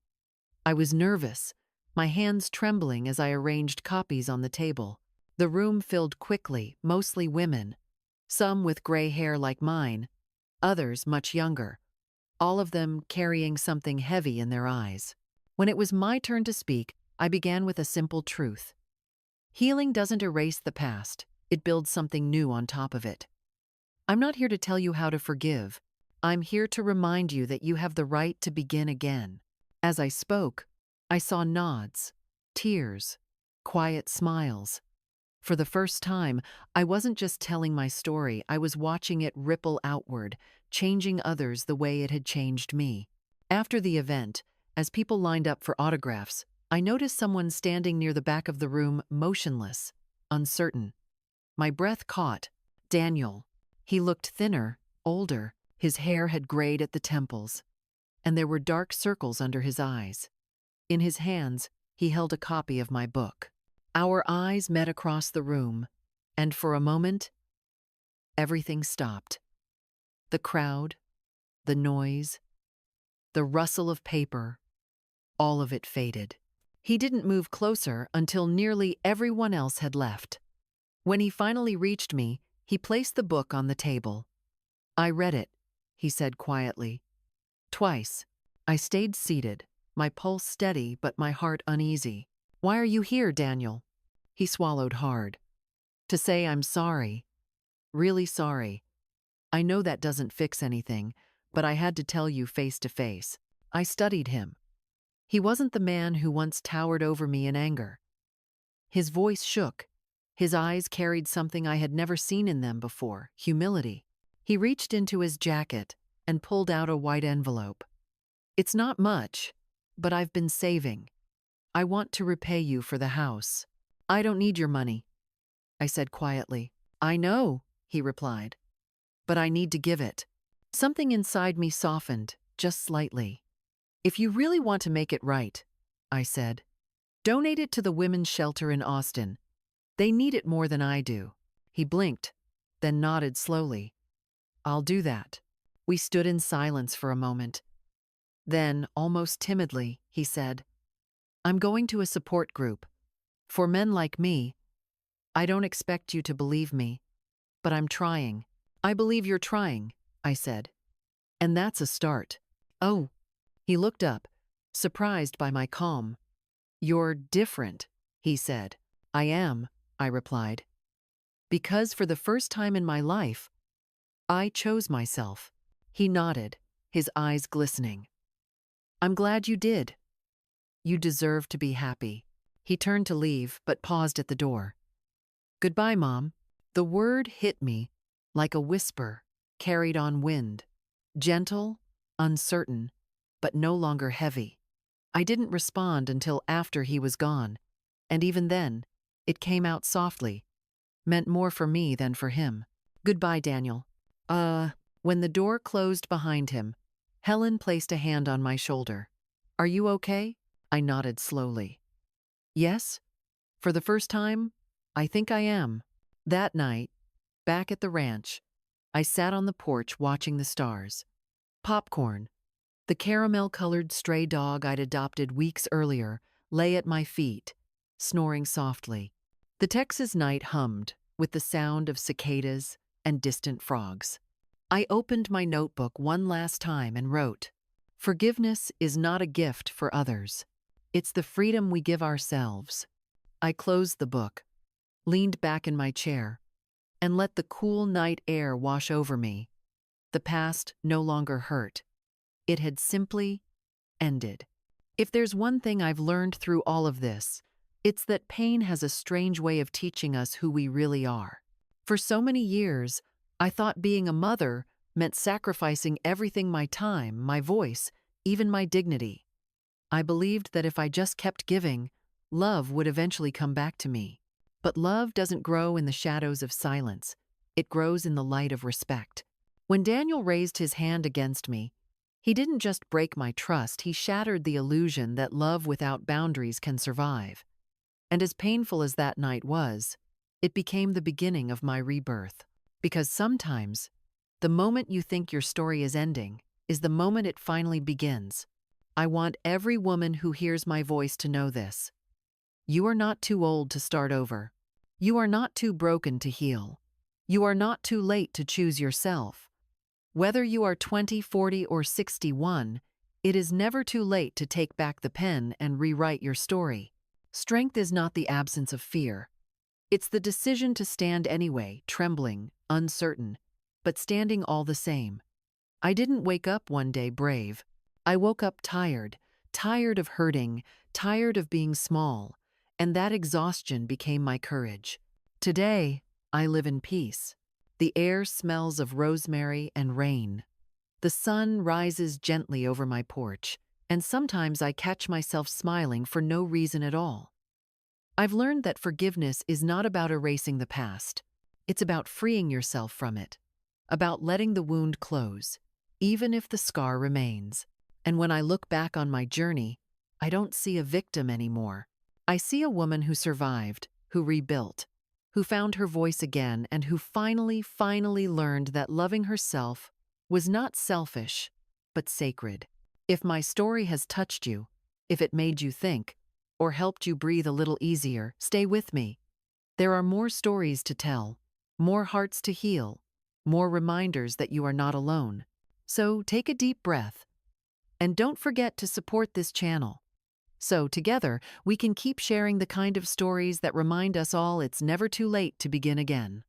I was nervous, my hands trembling as I arranged copies on the table. The room filled quickly, mostly women, some with gray hair like mine, others much younger, all of them carrying something heavy in their eyes. When it was my turn to speak, I began with a simple truth. Healing doesn't erase the past, it builds something new on top of it. I'm not here to tell you how to forgive. I'm here to remind you that you have the right to begin again. As I spoke, I saw nods, tears, quiet smiles. For the first time, I wasn't just telling my story, I was watching it ripple outward, changing others the way it had changed me. After the event, as people lined up for autographs, I noticed someone standing near the back of the room, motionless, uncertain. My breath caught. Daniel. He looked thinner, older, his hair had grayed at the temples, and there were dark circles under his eyes. In his hands, he held a copy of my book. Our eyes met across the room, and for a moment, everything stopped. The crowd, the noise, the rustle of paper, all of it faded. He didn't move closer until nearly everyone else had left. When he finally reached me, he placed the book on the table. "I read it," he said quietly. "Twice." I stayed seated, my pulse steady but my heart uneasy. "Why are you here, Daniel?" He swallowed hard. "To say I'm sorry. Really sorry. I know that doesn't fix anything, but I had to tell you face to face." I studied him. He wasn't the man who once towered over me in anger. His voice shook. His eyes carried something I had never seen in them before, humility. He reached into his jacket and pulled out a white envelope. "It's not much, but I've been saving. I want to repay you for the house. I don't need your money, I said quietly. I know, he replied, but I need to give it. Something inside me softened, just slightly. If you really want to make it right, I said, donate it to the women's shelter in Austin. They need it more than I do. He blinked, then nodded slowly. I'll do that. We stood in silence for a moment. Then, almost timidly, he said, I'm going to a support group. For men like me. I don't expect you to believe me, but I'm trying. I believe you're trying, I said. And that's a start. Oh, he looked up, surprised by my calm. You're different, he said. I am, I replied. Because for the first time in my life, I chose myself. He nodded, his eyes glistening. I'm glad you did. You deserve to be happy. He turned to leave, but paused at the door. Goodbye, Mom. The word hit me like a whisper carried on wind, gentle, uncertain, but no longer heavy. I didn't respond until after he was gone, and even then, it came out softly, meant more for me than for him. Goodbye, Daniel. When the door closed behind him, Helen placed a hand on my shoulder. Are you okay? I nodded slowly. Yes? For the first time, I think I am. That night, back at the ranch, I sat on the porch watching the stars. Popcorn, the caramel-colored stray dog I'd adopted weeks earlier, lay at my feet, snoring softly. The Texas night hummed with the sound of cicadas and distant frogs. I opened my notebook one last time and wrote, Forgiveness is not a gift for others. It's the freedom we give ourselves. I closed the book, leaned back in my chair, and let the cool night air wash over me. The past no longer hurt. It had simply ended. If there's one thing I've learned through all of this, it's that pain has a strange way of teaching us who we really are. For so many years, I thought being a mother meant sacrificing everything: my time, my voice, even my dignity. I believed that if I just kept giving, love would eventually come back to me. But love doesn't grow in the shadows of silence. It grows in the light of respect. When Daniel raised his hand against me, he didn't just break my trust, he shattered the illusion that love without boundaries can survive. And as painful as that night was, it became the beginning of my rebirth. Because sometimes, the moment you think your story is ending is the moment it finally begins. I want every woman who hears my voice to know this. You are not too old to start over. You are not too broken to heal. You are not too late to choose yourself. Whether you are 20, 40, or 61, it is never too late to take back the pen and rewrite your story. Strength is not the absence of fear. It's the decision to stand anyway, trembling, uncertain, but standing all the same. I didn't wake up one day brave. I woke up tired, tired of hurting, tired of being small, and that exhaustion became my courage. Today, I live in peace. The air smells of rosemary and rain. The sun rises gently over my porch, and sometimes I catch myself smiling for no reason at all. I've learned that forgiveness is not about erasing the past. It's about freeing yourself from it, about letting the wound close, even if the scar remains. And when I look back on my journey, I don't see a victim anymore. I see a woman who survived, who rebuilt, who found her voice again, and who finally learned that loving herself was not selfish, but sacred. If my story has touched you, if it made you think, or helped you breathe a little easier, stay with me. There are more stories to tell, more hearts to heal, more reminders that you are not alone. So take a deep breath, and don't forget to support this channel. So together, we can keep sharing the kind of stories that remind us all it's never too late to begin again.